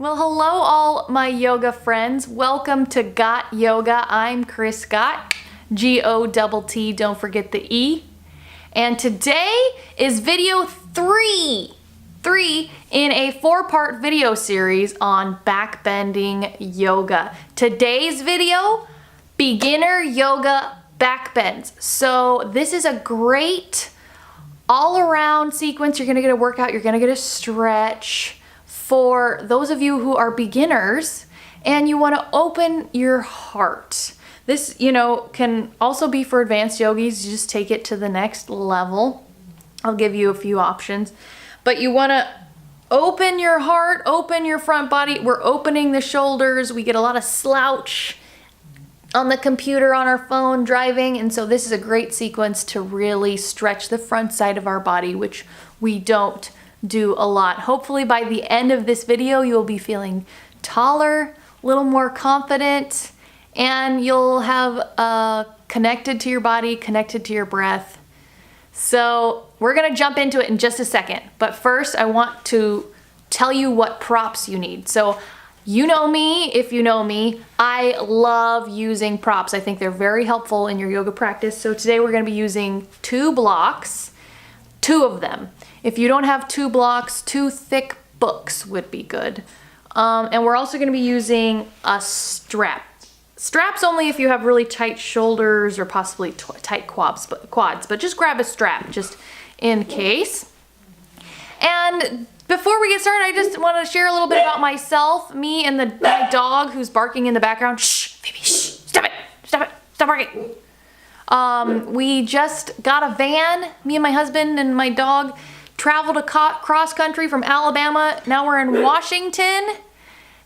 Well, hello all my yoga friends. Welcome to Got Yoga. I'm Chris Gott, G-O-T-T, don't forget the E. And today is video three in a 4-part video series on backbending yoga. Today's video, beginner yoga backbends. So this is a great all-around sequence. You're gonna get a workout, you're gonna get a stretch. For those of you who are beginners and you want to open your heart. This, can also be for advanced yogis. You just take it to the next level. I'll give you a few options. But you want to open your heart, open your front body. We're opening the shoulders. We get a lot of slouch on the computer, on our phone, driving. And so this is a great sequence to really stretch the front side of our body, which we don't do a lot. Hopefully by the end of this video, you'll be feeling taller, a little more confident, and you'll have connected to your body, connected to your breath. So we're gonna jump into it in just a second. But first, I want to tell you what props you need. So you know me, if you know me, I love using props. I think they're very helpful in your yoga practice. So today we're gonna be using 2 blocks, 2 of them. If you don't have 2 blocks, 2 thick books would be good. And we're also gonna be using a strap. Straps only if you have really tight shoulders or possibly tight quads, but just grab a strap just in case. And before we get started, I just want to share a little bit about myself, me and my dog who's barking in the background. Shh, baby, shh, stop it, stop barking. We just got a van, me and my husband and my dog traveled cross country from Alabama. Now we're in Washington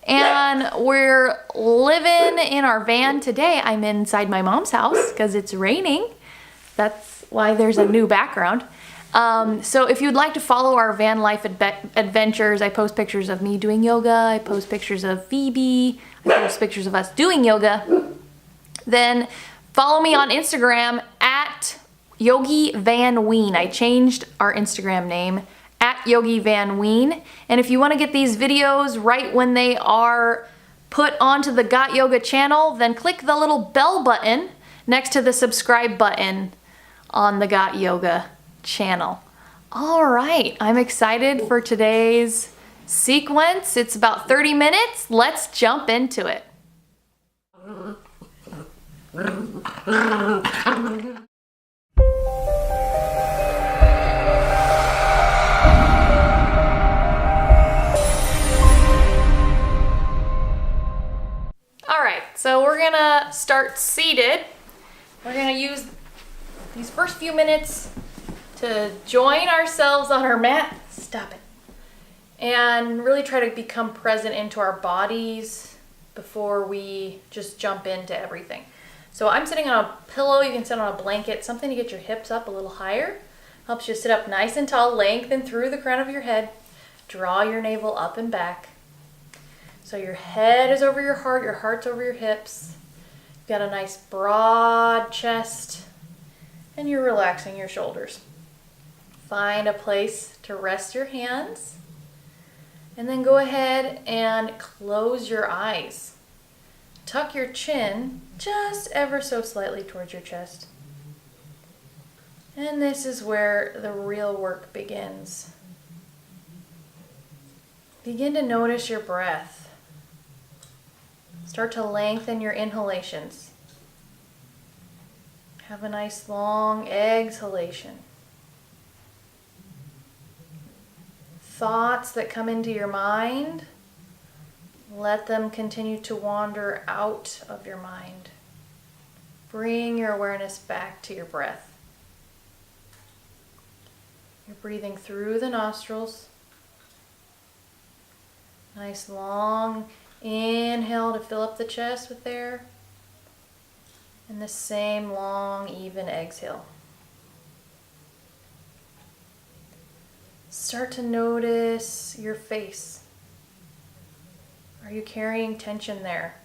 and we're living in our van today. I'm inside my mom's house because it's raining. That's why there's a new background. So if you'd like to follow our van life adventures, I post pictures of me doing yoga. I post pictures of Phoebe. I post pictures of us doing yoga. Then follow me on Instagram at Yogi Van Ween. I changed our Instagram name at Yogi Van Ween. And if you want to get these videos right when they are put onto the Got Yoga channel, then click the little bell button next to the subscribe button on the Got Yoga channel. All right, I'm excited for today's sequence. It's about 30 minutes. Let's jump into it. So we're gonna start seated. We're gonna use these first few minutes to join ourselves on our mat. Stop it. And really try to become present into our bodies before we just jump into everything. So I'm sitting on a pillow. You can sit on a blanket, something to get your hips up a little higher. Helps you sit up nice and tall, lengthen through the crown of your head. Draw your navel up and back. So your head is over your heart's over your hips. You've got a nice broad chest, and you're relaxing your shoulders. Find a place to rest your hands, and then go ahead and close your eyes. Tuck your chin just ever so slightly towards your chest. And this is where the real work begins. Begin to notice your breath. Start to lengthen your inhalations. Have a nice long exhalation. Thoughts that come into your mind, let them continue to wander out of your mind. Bring your awareness back to your breath. You're breathing through the nostrils. Nice long inhale to fill up the chest with air, and the same long, even exhale. Start to notice your face. Are you carrying tension there?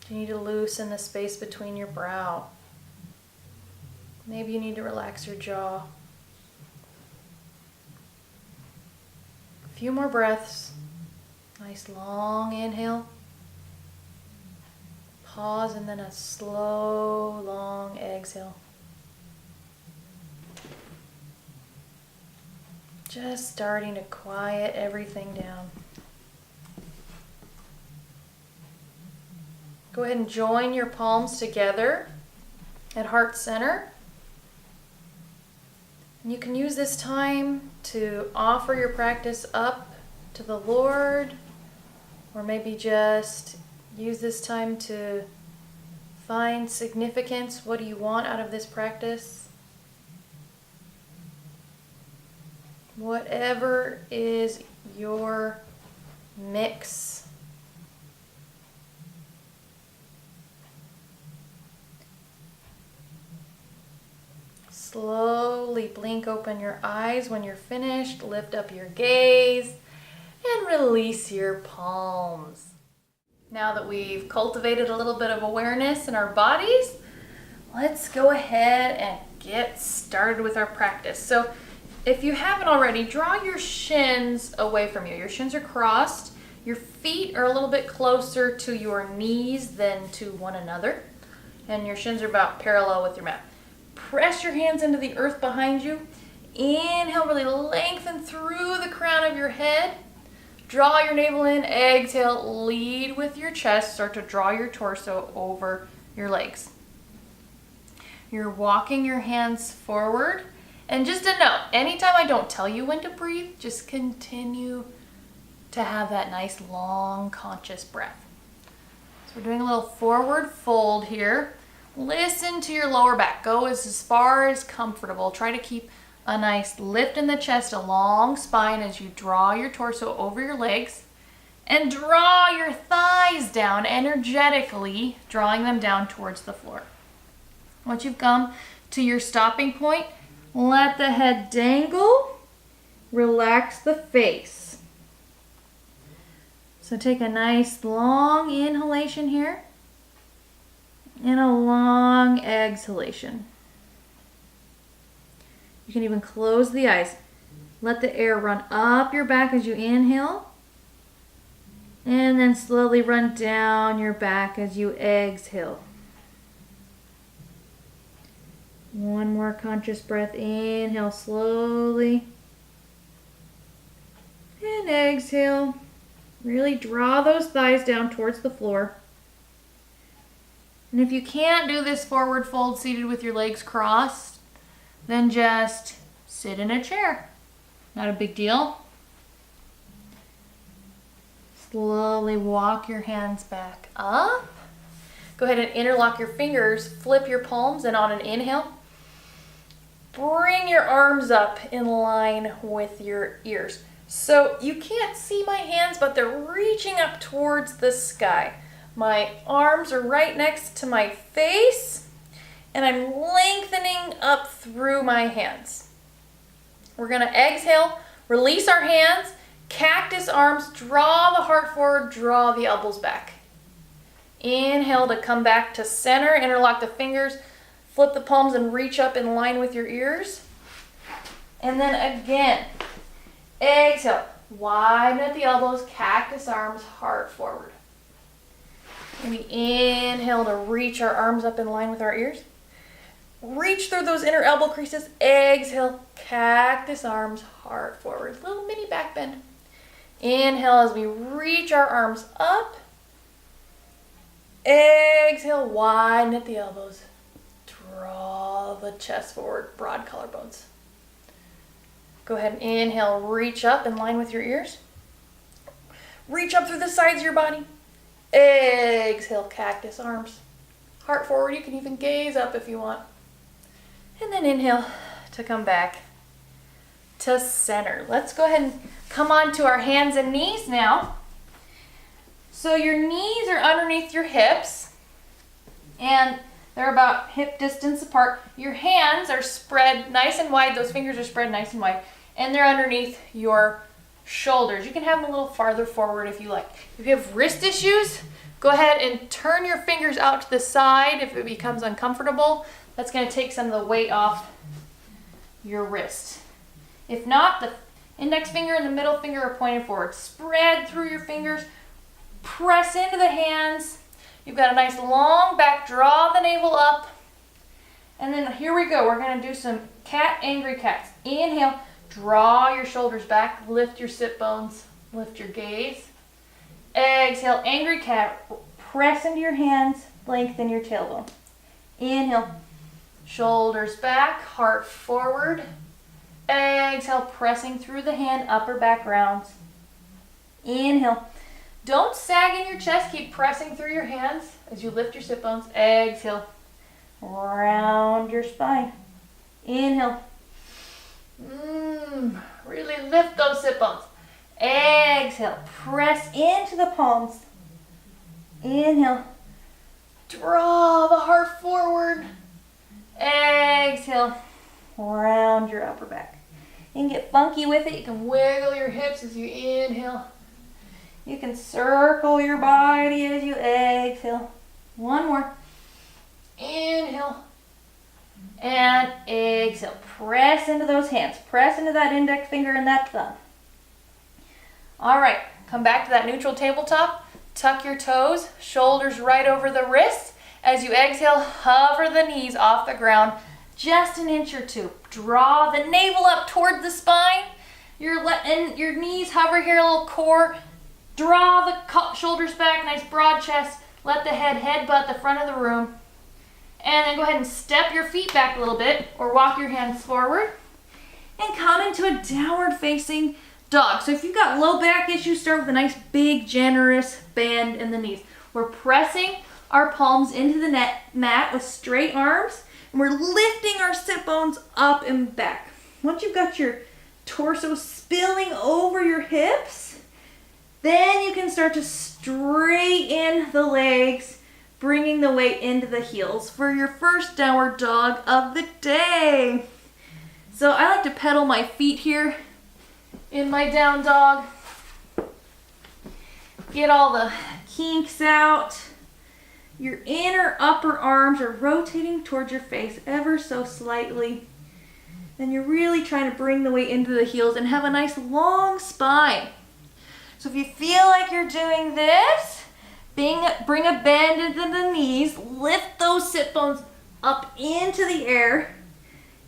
Do you need to loosen the space between your brow? Maybe you need to relax your jaw. A few more breaths. Nice long inhale. Pause and then a slow, long exhale. Just starting to quiet everything down. Go ahead and join your palms together at heart center. And you can use this time to offer your practice up to the Lord, or maybe just use this time to find significance. What do you want out of this practice? Whatever is your mix. Slowly blink open your eyes when you're finished. Lift up your gaze and release your palms. Now that we've cultivated a little bit of awareness in our bodies, let's go ahead and get started with our practice. So if you haven't already, draw your shins away from you. Your shins are crossed. Your feet are a little bit closer to your knees than to one another. And your shins are about parallel with your mat. Press your hands into the earth behind you. Inhale, really lengthen through the crown of your head. Draw your navel in. Exhale, lead with your chest. Start to draw your torso over your legs. You're walking your hands forward. And just a note, anytime I don't tell you when to breathe, just continue to have that nice long conscious breath. So we're doing a little forward fold here. Listen to your lower back. Go as far as comfortable. Try to keep a nice lift in the chest, a long spine as you draw your torso over your legs. And draw your thighs down energetically, drawing them down towards the floor. Once you've come to your stopping point, let the head dangle. Relax the face. So take a nice long inhalation here. And a long exhalation. You can even close the eyes. Let the air run up your back as you inhale. And then slowly run down your back as you exhale. One more conscious breath. Inhale slowly. And exhale. Really draw those thighs down towards the floor. And if you can't do this forward fold seated with your legs crossed, then just sit in a chair. Not a big deal. Slowly walk your hands back up. Go ahead and interlock your fingers, flip your palms, and on an inhale, bring your arms up in line with your ears. So you can't see my hands, but they're reaching up towards the sky. My arms are right next to my face, and I'm lengthening up through my hands. We're going to exhale, release our hands, cactus arms, draw the heart forward, draw the elbows back. Inhale to come back to center, interlock the fingers, flip the palms and reach up in line with your ears. And then again, exhale, widen at the elbows, cactus arms, heart forward. And we inhale to reach our arms up in line with our ears. Reach through those inner elbow creases. Exhale, cactus arms, heart forward. Little mini back bend. Inhale as we reach our arms up. Exhale, widen at the elbows. Draw the chest forward, broad collarbones. Go ahead and inhale, reach up in line with your ears. Reach up through the sides of your body. Exhale, cactus arms. Heart forward, you can even gaze up if you want. And then inhale to come back to center. Let's go ahead and come on to our hands and knees now. So your knees are underneath your hips and they're about hip distance apart. Your hands are spread nice and wide. Those fingers are spread nice and wide and they're underneath your shoulders. You can have them a little farther forward if you like. If you have wrist issues, go ahead and turn your fingers out to the side if it becomes uncomfortable. That's going to take some of the weight off your wrist. If not, the Index finger and the middle finger are pointed forward. Spread through your fingers. Press into the hands. You've got a nice long back. Draw the navel up. And then here we go. We're going to do some cat, angry cats. Inhale. Draw your shoulders back. Lift your sit bones. Lift your gaze. Exhale. Angry cat. Press into your hands. Lengthen your tailbone. Inhale. Shoulders back. Heart forward. Exhale. Pressing through the hand. Upper back rounds. Inhale. Don't sag in your chest. Keep pressing through your hands as you lift your sit bones. Exhale. Round your spine. Inhale. Really lift those sit bones. Exhale. Press into the palms. Inhale. Draw the heart forward. Exhale. Round your upper back. You can get funky with it. You can wiggle your hips as you inhale. You can circle your body as you exhale. One more. Inhale. And exhale. Press into those hands. Press into that index finger and that thumb. All right. Come back to that neutral tabletop. Tuck your toes. Shoulders right over the wrists. As you exhale, hover the knees off the ground just an inch or two. Draw the navel up toward the spine. And your knees hover here, a little core. Draw the shoulders back, nice broad chest. Let the head headbutt the front of the room. And then go ahead and step your feet back a little bit or walk your hands forward. And come into a downward facing dog. So if you've got low back issues, start with a nice big generous bend in the knees. We're pressing our palms into the mat with straight arms. And we're lifting our sit bones up and back. Once you've got your torso spilling over your hips, then you can start to straighten the legs, bringing the weight into the heels for your first downward dog of the day. So I like to pedal my feet here in my down dog. Get all the kinks out. Your inner upper arms are rotating towards your face ever so slightly. And you're really trying to bring the weight into the heels and have a nice long spine. So if you feel like you're doing this, bring a bend into the knees, lift those sit bones up into the air,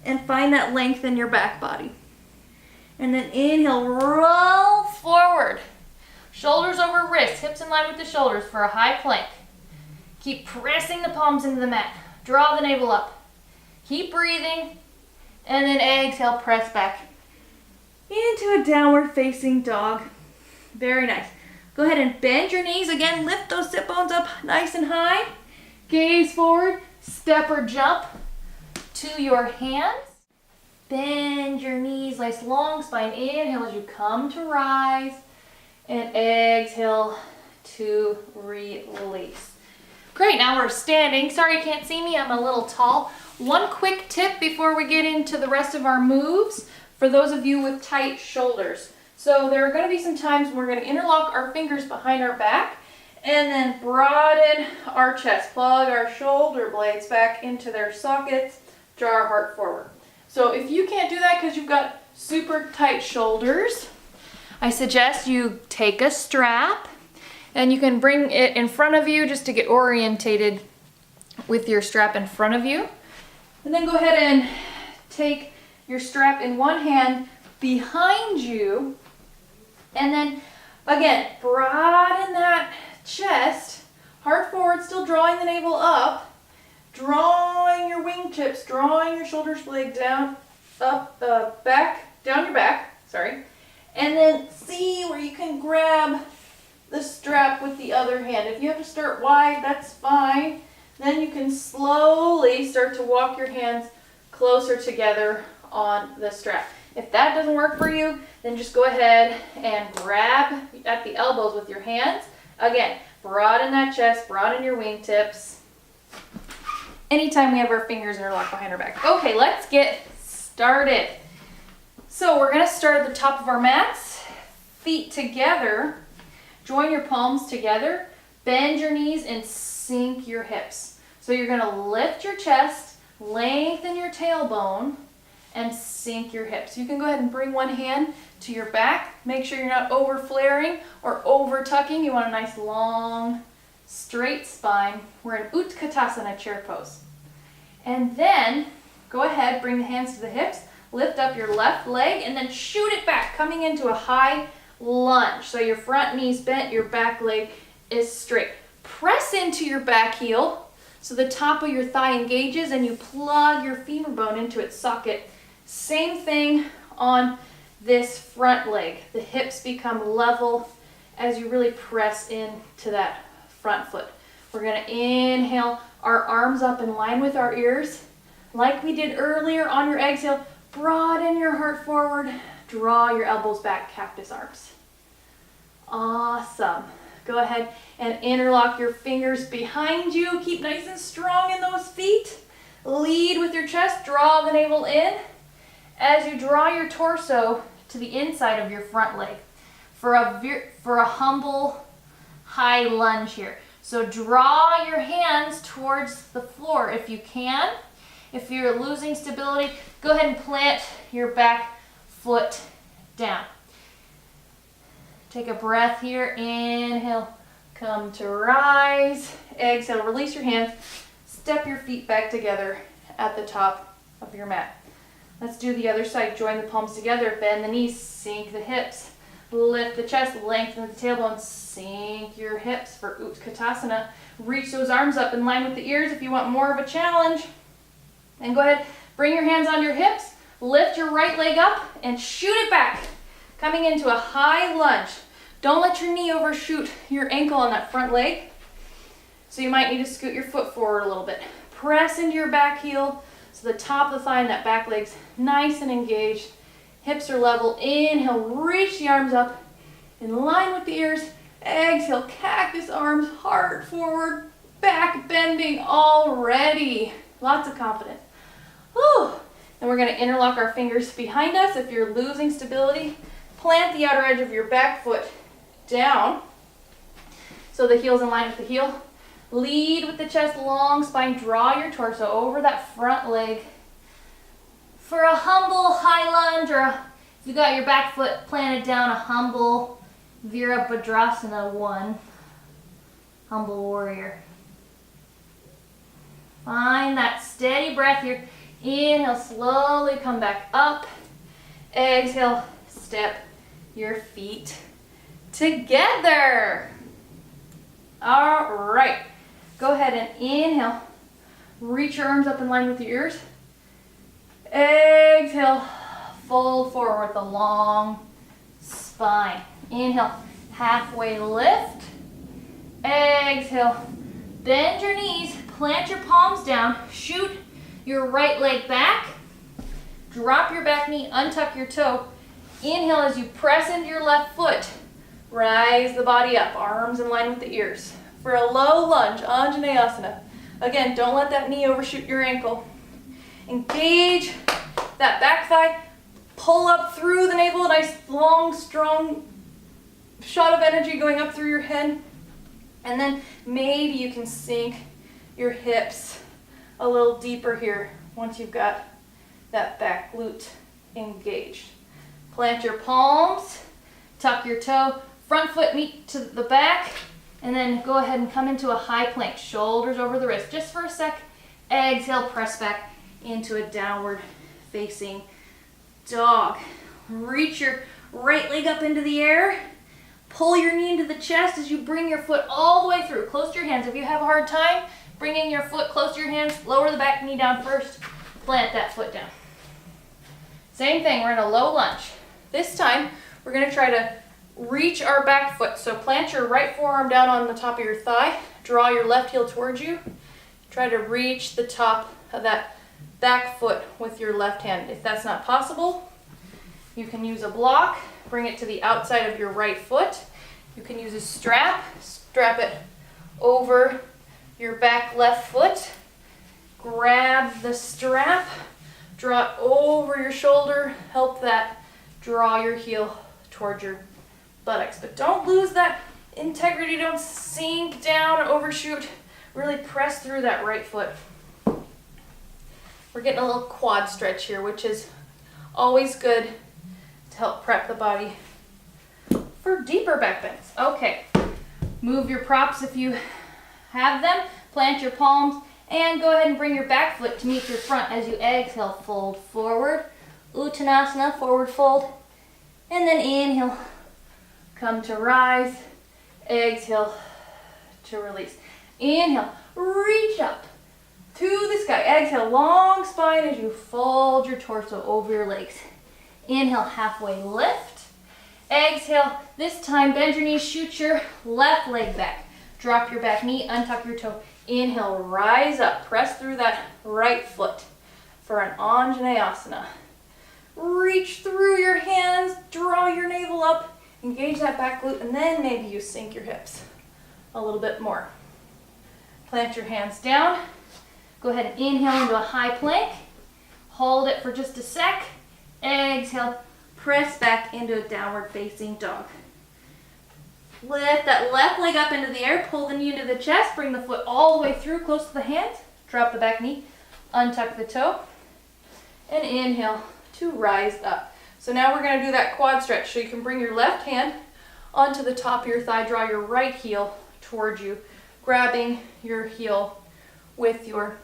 and find that length in your back body. And then inhale, roll forward. Shoulders over wrists, hips in line with the shoulders for a high plank. Keep pressing the palms into the mat. Draw the navel up. Keep breathing. And then exhale, press back into a downward facing dog. Very nice. Go ahead and bend your knees. Again, lift those sit bones up nice and high. Gaze forward. Step or jump to your hands. Bend your knees. Nice long spine. Inhale as you come to rise. And exhale to release. Great, now we're standing. Sorry you can't see me, I'm a little tall. One quick tip before we get into the rest of our moves for those of you with tight shoulders. So there are going to be some times when we're going to interlock our fingers behind our back and then broaden our chest. Plug our shoulder blades back into their sockets, draw our heart forward. So if you can't do that because you've got super tight shoulders, I suggest you take a strap and you can bring it in front of you just to get orientated with your strap in front of you. And then go ahead and take your strap in one hand behind you. And then again, broaden that chest, heart forward, still drawing the navel up, drawing your wingtips, drawing your shoulder blade down, up, back, down your back, sorry. And then see where you can grab the strap with the other hand. If you have to start wide, that's fine. Then you can slowly start to walk your hands closer together on the strap. If that doesn't work for you, then just go ahead and grab at the elbows with your hands. Again, broaden that chest, broaden your wingtips. Anytime we have our fingers interlocked behind our back. Okay, let's get started. So we're gonna start at the top of our mats, feet together. Join your palms together, bend your knees, and sink your hips. So you're gonna lift your chest, lengthen your tailbone, and sink your hips. You can go ahead and bring one hand to your back. Make sure you're not over flaring or over tucking. You want a nice long, straight spine. We're in Utkatasana chair pose. And then go ahead, bring the hands to the hips, lift up your left leg, and then shoot it back, coming into a high lunge. So your front knee's bent, your back leg is straight. Press into your back heel so the top of your thigh engages and you plug your femur bone into its socket. Same thing on this front leg. The hips become level as you really press into that front foot. We're going to inhale our arms up in line with our ears. Like we did earlier on your exhale, broaden your heart forward, draw your elbows back, cactus arms. Awesome. Go ahead and interlock your fingers behind you. Keep nice and strong in those feet. Lead with your chest, draw the navel in. As you draw your torso to the inside of your front leg for a humble high lunge here. So draw your hands towards the floor if you can. If you're losing stability, go ahead and plant your back foot down. Take a breath here. Inhale, come to rise. Exhale, release your hands. Step your feet back together at the top of your mat. Let's do the other side. Join the palms together. Bend the knees. Sink the hips. Lift the chest. Lengthen the tailbone. Sink your hips for Utkatasana. Reach those arms up in line with the ears if you want more of a challenge. And go ahead, bring your hands on your hips. Lift your right leg up and shoot it back. Coming into a high lunge. Don't let your knee overshoot your ankle on that front leg. So you might need to scoot your foot forward a little bit. Press into your back heel so the top of the thigh and that back leg's nice and engaged. Hips are level. Inhale, reach the arms up in line with the ears. Exhale, cactus arms, heart forward, back bending already. Lots of confidence. Whew. And we're going to interlock our fingers behind us. If you're losing stability, plant the outer edge of your back foot down so the heel's in line with the heel. Lead with the chest, long spine. Draw your torso over that front leg for a humble high lunge, or if you got your back foot planted down, a humble Virabhadrasana 1, humble warrior. Find that steady breath here. Inhale, slowly come back up. Exhale, step your feet together. All right. Go ahead and inhale. Reach your arms up in line with your ears. Exhale, fold forward with a long spine. Inhale, halfway lift. Exhale, bend your knees, plant your palms down, shoot your right leg back, drop your back knee, untuck your toe. Inhale as you press into your left foot. Rise the body up, arms in line with the ears. For a low lunge, Anjaneyasana. Again, don't let that knee overshoot your ankle. Engage that back thigh. Pull up through the navel, a nice long, strong shot of energy going up through your head. And then maybe you can sink your hips a little deeper here once you've got that back glute engaged. Plant your palms, tuck your toe, front foot meet to the back, and then go ahead and come into a high plank, shoulders over the wrist. Just for a sec, exhale, press back into a downward facing dog. Reach your right leg up into the air. Pull your knee into the chest as you bring your foot all the way through. Close to your hands. If you have a hard time bringing your foot close to your hands, lower the back knee down first. Plant that foot down. Same thing, we're in a low lunge. This time, we're going to try to reach our back foot. So plant your right forearm down on the top of your thigh. Draw your left heel towards you. Try to reach the top of that back foot with your left hand. If that's not possible, you can use a block. Bring it to the outside of your right foot. You can use a strap. Strap it over your back left foot. Grab the strap. Draw it over your shoulder. Help that draw your heel towards your buttocks. But don't lose that integrity. Don't sink down or overshoot. Really press through that right foot. We're getting a little quad stretch here, which is Always good to help prep the body for deeper back bends. Okay, move your props if you have them. Plant your palms and go ahead and bring your back foot to meet your front as you exhale, fold forward. Uttanasana, forward fold. And then inhale, come to rise. Exhale to release. Inhale, reach up to the sky. Exhale, long spine as you fold your torso over your legs. Inhale, halfway lift. Exhale, this time bend your knees, shoot your left leg back. Drop your back knee, untuck your toe. Inhale, rise up, press through that right foot for an Anjaneyasana. Reach through your hands, draw your navel up, engage that back glute, and then maybe you sink your hips a little bit more. Plant your hands down. Go ahead and inhale into a high plank. Hold it for just a sec. Exhale, press back into a downward facing dog. Lift that left leg up into the air, pull the knee into the chest, bring the foot all the way through, close to the hands. Drop the back knee, untuck the toe, and inhale to rise up. So now we're going to do that quad stretch. So you can bring your left hand onto the top of your thigh, draw your right heel towards you, grabbing your heel with your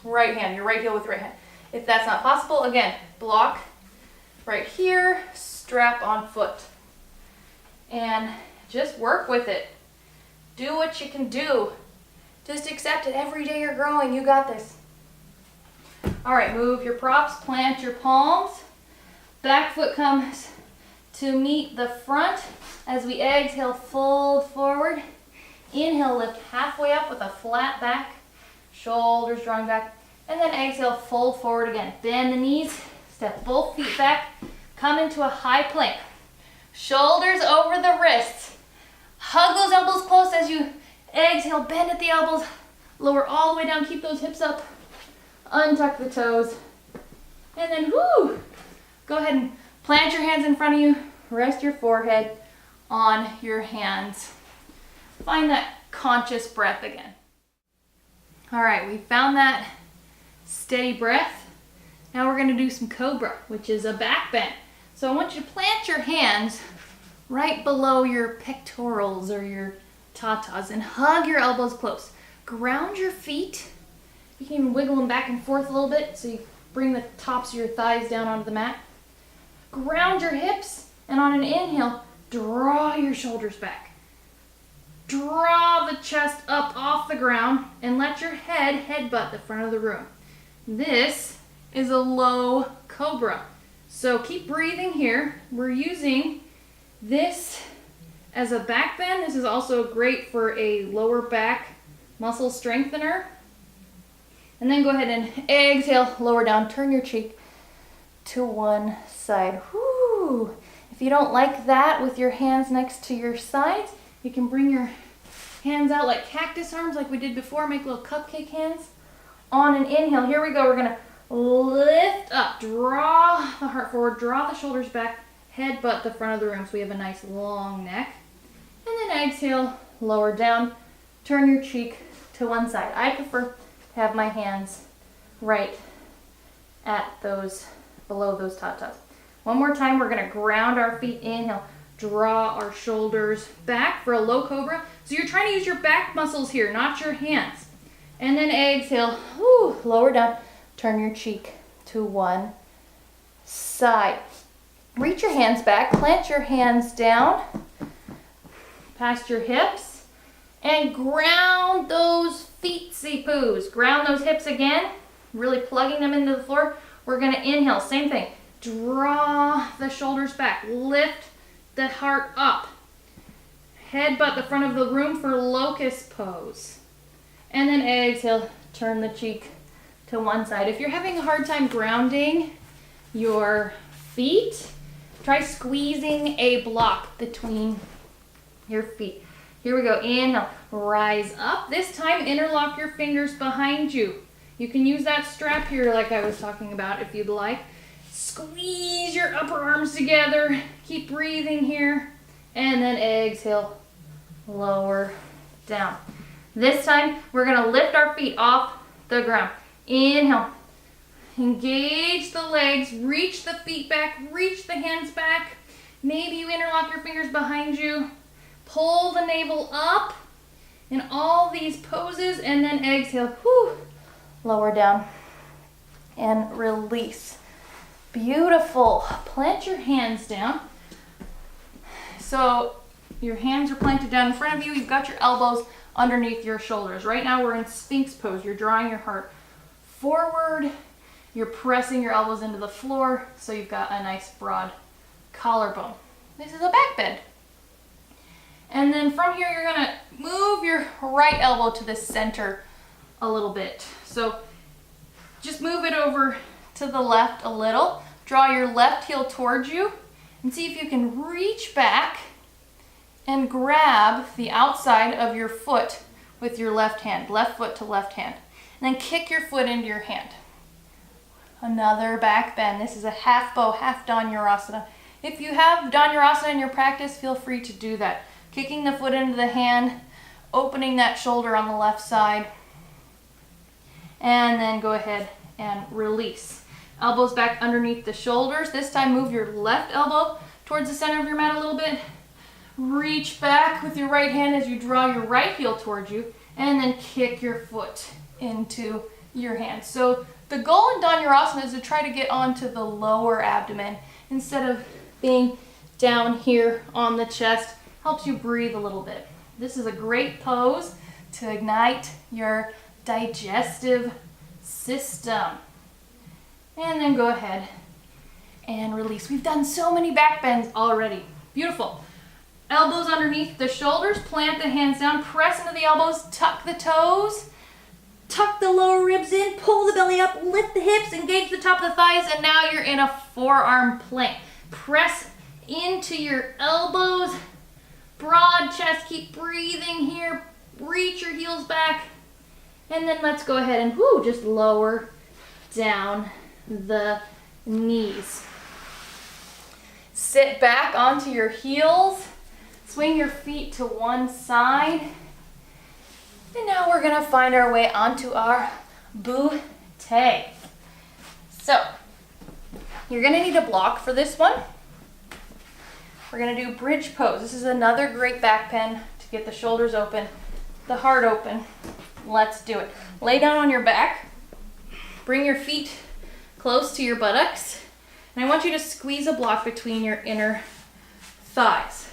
right hand, your right heel with your right hand. If that's not possible, again, block right here, strap on foot. And just work with it. Do what you can do. Just accept it. Every day you're growing. You got this. All right, move your props, plant your palms. Back foot comes to meet the front. As we exhale, fold forward. Inhale, lift halfway up with a flat back. Shoulders drawing back. And then exhale, fold forward again. Bend the knees, step both feet back. Come into a high plank. Shoulders over the wrists. Hug those elbows close as you exhale. Bend at the elbows. Lower all the way down. Keep those hips up. Untuck the toes. And then, whoo, go ahead and plant your hands in front of you. Rest your forehead on your hands. Find that conscious breath again. All right, we found that steady breath. Now we're going to do some cobra, which is a back bend. So I want you to plant your hands right below your pectorals or your tatas and hug your elbows close. Ground your feet. You can even wiggle them back and forth a little bit so you bring the tops of your thighs down onto the mat. Ground your hips, and on an inhale, draw your shoulders back. Draw the chest up off the ground and let your head headbutt the front of the room. This is a low cobra. So keep breathing here. We're using this as a back bend. This is also great for a lower back muscle strengthener. And then go ahead and exhale, lower down, turn your cheek to one side. Whoo. If you don't like that with your hands next to your sides, you can bring your hands out like cactus arms like we did before. Make little cupcake hands. On an inhale, here we go. We're going to lift up, draw the heart forward, draw the shoulders back, head butt the front of the room so we have a nice long neck. And then exhale, lower down, turn your cheek to one side. I prefer to have my hands right at those, below those tatas. One more time, we're going to ground our feet. Inhale, draw our shoulders back for a low cobra. So you're trying to use your back muscles here, not your hands. And then exhale, whoo, lower down, turn your cheek to one side. Reach your hands back, plant your hands down, past your hips, and ground those feet-see poos. Ground those hips again, really plugging them into the floor. We're going to inhale, same thing. Draw the shoulders back, lift the heart up. Headbutt the front of the room for locust pose. And then exhale, turn the cheek to one side. If you're having a hard time grounding your feet, try squeezing a block between your feet. Here we go. Inhale, rise up. This time, interlock your fingers behind you. You can use that strap here like I was talking about if you'd like. Squeeze your upper arms together. Keep breathing here. And then exhale, lower down. This time, we're going to lift our feet off the ground. Inhale. Engage the legs, reach the feet back, reach the hands back. Maybe you interlock your fingers behind you. Pull the navel up in all these poses, and then exhale, whew, lower down and release. Beautiful. Plant your hands down. So your hands are planted down in front of you. You've got your elbows underneath your shoulders. Right now we're in Sphinx pose. You're drawing your heart forward. You're pressing your elbows into the floor, so you've got a nice broad collarbone. This is a back bend. And then from here, you're gonna move your right elbow to the center a little bit. So just move it over to the left a little. Draw your left heel towards you and see if you can reach back and grab the outside of your foot with your left hand, left foot to left hand. And then kick your foot into your hand. Another back bend. This is a half bow, half Dhanurasana. If you have Dhanurasana in your practice, feel free to do that. Kicking the foot into the hand, opening that shoulder on the left side, and then go ahead and release. Elbows back underneath the shoulders. This time move your left elbow towards the center of your mat a little bit. Reach back with your right hand as you draw your right heel towards you, and then kick your foot into your hand. So the goal in Dhanurasana is to try to get onto the lower abdomen instead of being down here on the chest. Helps you breathe a little bit. This is a great pose to ignite your digestive system. And then go ahead and release. We've done so many back bends already. Beautiful. Elbows underneath the shoulders, plant the hands down, press into the elbows, tuck the toes, tuck the lower ribs in, pull the belly up, lift the hips, engage the top of the thighs, and now you're in a forearm plank. Press into your elbows, broad chest, keep breathing here, reach your heels back, and then let's go ahead and just lower down the knees. Sit back onto your heels, swing your feet to one side, and now we're gonna find our way onto our bootay. So, you're gonna need a block for this one. We're gonna do bridge pose. This is another great back bend to get the shoulders open, the heart open. Let's do it. Lay down on your back. Bring your feet close to your buttocks. And I want you to squeeze a block between your inner thighs.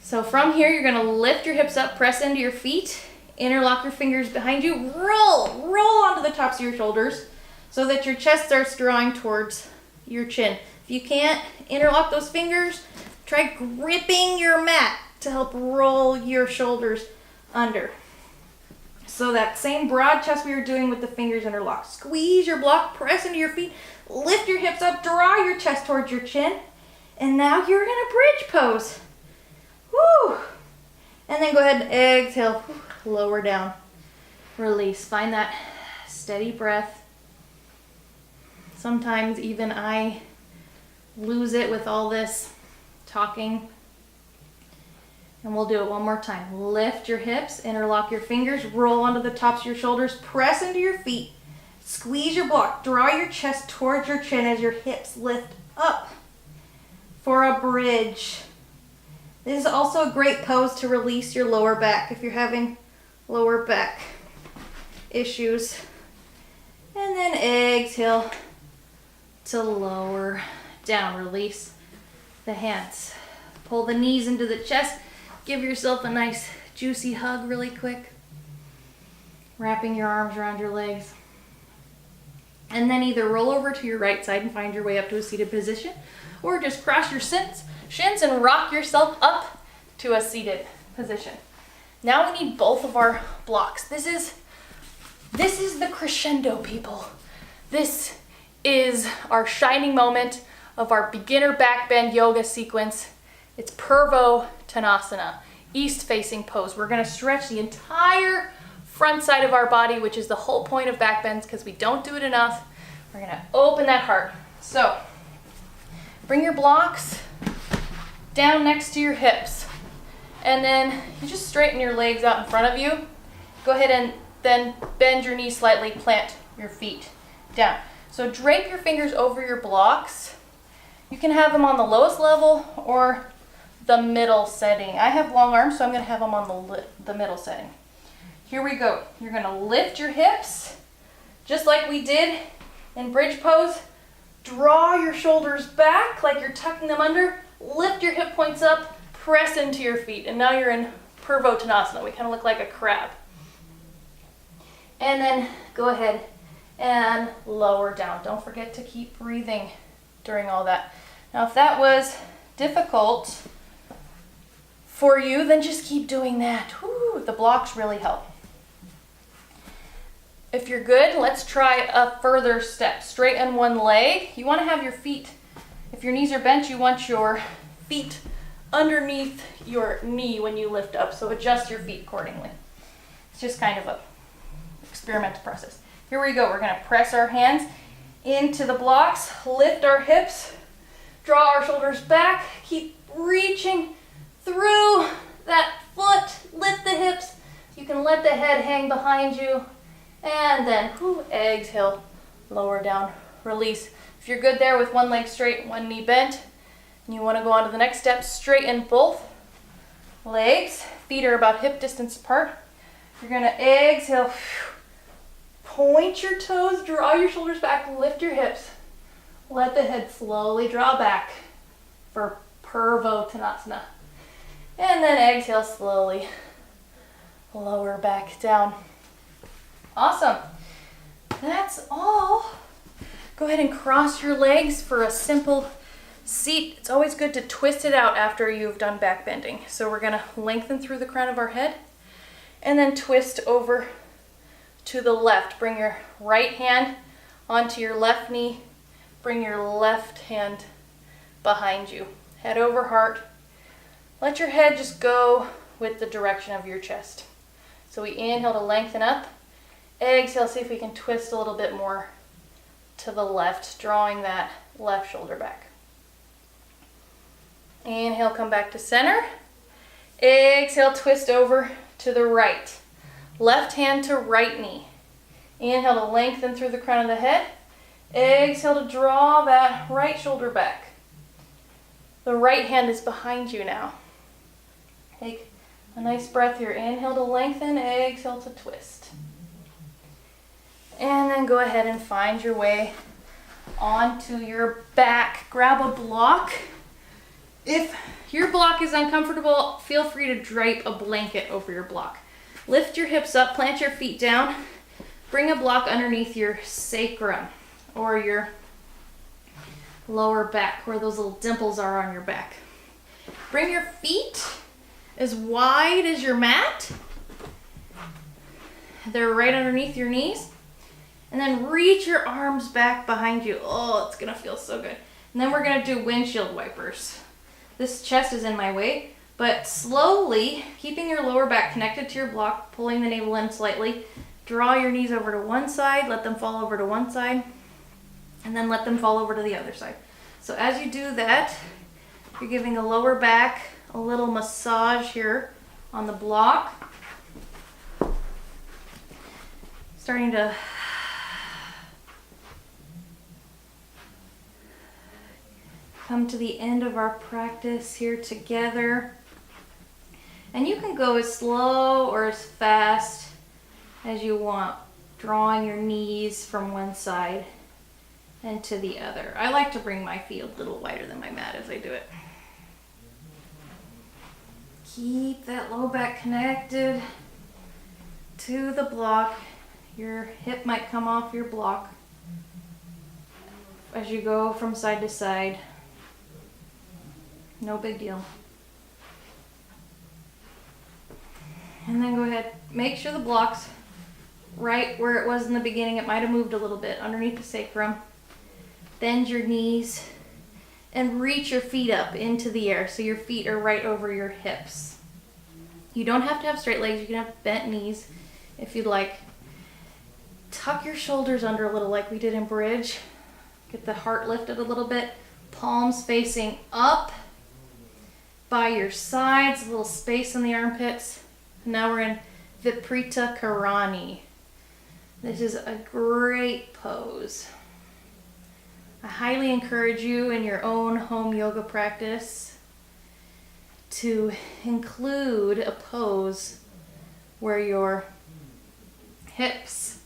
So from here, you're gonna lift your hips up, press into your feet, interlock your fingers behind you, roll onto the tops of your shoulders so that your chest starts drawing towards your chin. If you can't interlock those fingers, try gripping your mat to help roll your shoulders under. So that same broad chest we were doing with the fingers interlocked. Squeeze your block, press into your feet, lift your hips up, draw your chest towards your chin, and now you're in a bridge pose. Woo! And then go ahead and exhale, lower down, release. Find that steady breath. Sometimes even I lose it with all this talking. And we'll do it one more time. Lift your hips, interlock your fingers, roll onto the tops of your shoulders, press into your feet, squeeze your block, draw your chest towards your chin as your hips lift up for a bridge. This is also a great pose to release your lower back if you're having lower back issues. And then exhale to lower down. Release the hands. Pull the knees into the chest. Give yourself a nice juicy hug really quick. Wrapping your arms around your legs. And then either roll over to your right side and find your way up to a seated position, or just cross your shins and rock yourself up to a seated position. Now we need both of our blocks. This is the crescendo, people. This is our shining moment of our beginner back bend yoga sequence. It's Purvo Tanasana, east facing pose. We're gonna stretch the entire front side of our body, which is the whole point of back bends because we don't do it enough. We're gonna open that heart. So bring your blocks down next to your hips. And then you just straighten your legs out in front of you. Go ahead and then bend your knees slightly, plant your feet down. So drape your fingers over your blocks. You can have them on the lowest level or the middle setting. I have long arms, so I'm gonna have them on the middle setting. Here we go. You're gonna lift your hips, just like we did in bridge pose. Draw your shoulders back like you're tucking them under. Lift your hip points up, press into your feet. And now you're in Purvottanasana. We kind of look like a crab. And then go ahead and lower down. Don't forget to keep breathing during all that. Now, if that was difficult for you, then just keep doing that. Whew, the blocks really help. If you're good, let's try a further step. Straighten one leg. You want to have your feet, if your knees are bent, you want your feet underneath your knee when you lift up. So adjust your feet accordingly. It's just kind of a experimental process. Here we go. We're going to press our hands into the blocks, lift our hips, draw our shoulders back, keep reaching through that foot, lift the hips. You can let the head hang behind you. And then, exhale, lower down, release. If you're good there with one leg straight, one knee bent, and you want to go on to the next step, straighten both legs. Feet are about hip distance apart. You're going to exhale, point your toes, draw your shoulders back, lift your hips. Let the head slowly draw back for Purvottanasana. And then exhale slowly, lower back down. Awesome. That's all. Go ahead and cross your legs for a simple seat. It's always good to twist it out after you've done back bending. So we're going to lengthen through the crown of our head and then twist over to the left. Bring your right hand onto your left knee. Bring your left hand behind you. Head over heart. Let your head just go with the direction of your chest. So we inhale to lengthen up. Exhale, see if we can twist a little bit more to the left, drawing that left shoulder back. Inhale, come back to center. Exhale, twist over to the right. Left hand to right knee. Inhale to lengthen through the crown of the head. Exhale to draw that right shoulder back. The right hand is behind you now. Take a nice breath here. Inhale to lengthen, exhale to twist. And then go ahead and find your way onto your back. Grab a block. If your block is uncomfortable, feel free to drape a blanket over your block. Lift your hips up, plant your feet down. Bring a block underneath your sacrum or your lower back, where those little dimples are on your back. Bring your feet as wide as your mat. They're right underneath your knees. And then reach your arms back behind you. Oh, it's gonna feel so good. And then we're gonna do windshield wipers. This chest is in my way, but slowly, keeping your lower back connected to your block, pulling the navel in slightly, draw your knees over to one side, let them fall over to one side, and then let them fall over to the other side. So as you do that, you're giving the lower back a little massage here on the block. Starting to come to the end of our practice here together. And you can go as slow or as fast as you want, drawing your knees from one side and to the other. I like to bring my feet a little wider than my mat as I do it. Keep that low back connected to the block. Your hip might come off your block as you go from side to side. No big deal. And then go ahead, make sure the block's right where it was in the beginning. It might have moved a little bit underneath the sacrum. Bend your knees and reach your feet up into the air so your feet are right over your hips. You don't have to have straight legs. You can have bent knees if you'd like. Tuck your shoulders under a little like we did in bridge. Get the heart lifted a little bit. Palms facing up by your sides, a little space in the armpits. Now we're in Viparita Karani. This is a great pose. I highly encourage you in your own home yoga practice to include a pose where your hips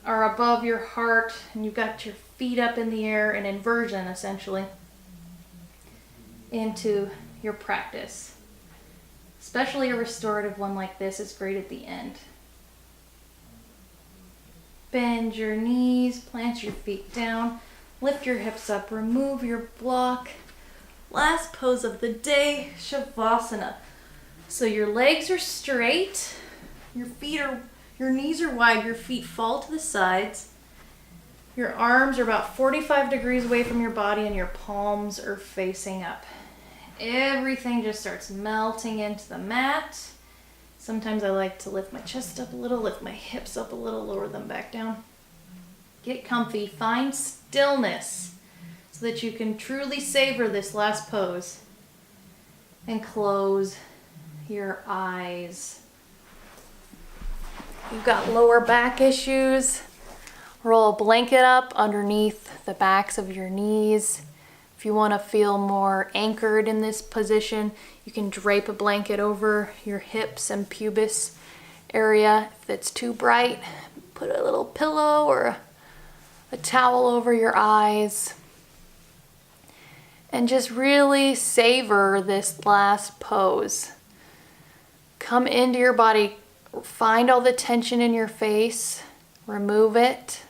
are above your heart and you've got your feet up in the air, an inversion essentially, into your practice. Especially a restorative one like this is great at the end. Bend your knees, plant your feet down, lift your hips up, remove your block. Last pose of the day, Shavasana. So your legs are straight, your knees are wide, your feet fall to the sides. Your arms are about 45 degrees away from your body and your palms are facing up. Everything just starts melting into the mat. Sometimes I like to lift my chest up a little, lift my hips up a little, lower them back down. Get comfy, find stillness so that you can truly savor this last pose. And close your eyes. If you've got lower back issues, roll a blanket up underneath the backs of your knees. If you want to feel more anchored in this position, you can drape a blanket over your hips and pubis area. If it's too bright, put a little pillow or a towel over your eyes. And just really savor this last pose. Come into your body, find all the tension in your face, remove it,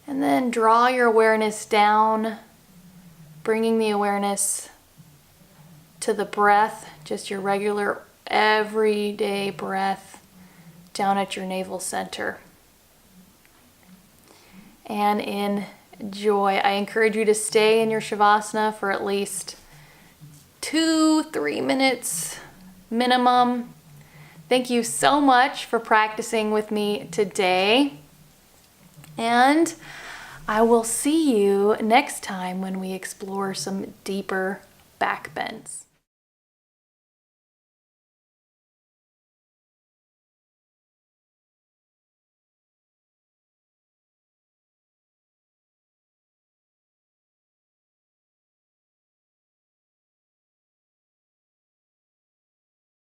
and then draw your awareness down, bringing the awareness to the breath, just your regular everyday breath down at your navel center. And enjoy. I encourage you to stay in your Shavasana for at least 2-3 minutes minimum. Thank you so much for practicing with me today. And I will see you next time when we explore some deeper back bends.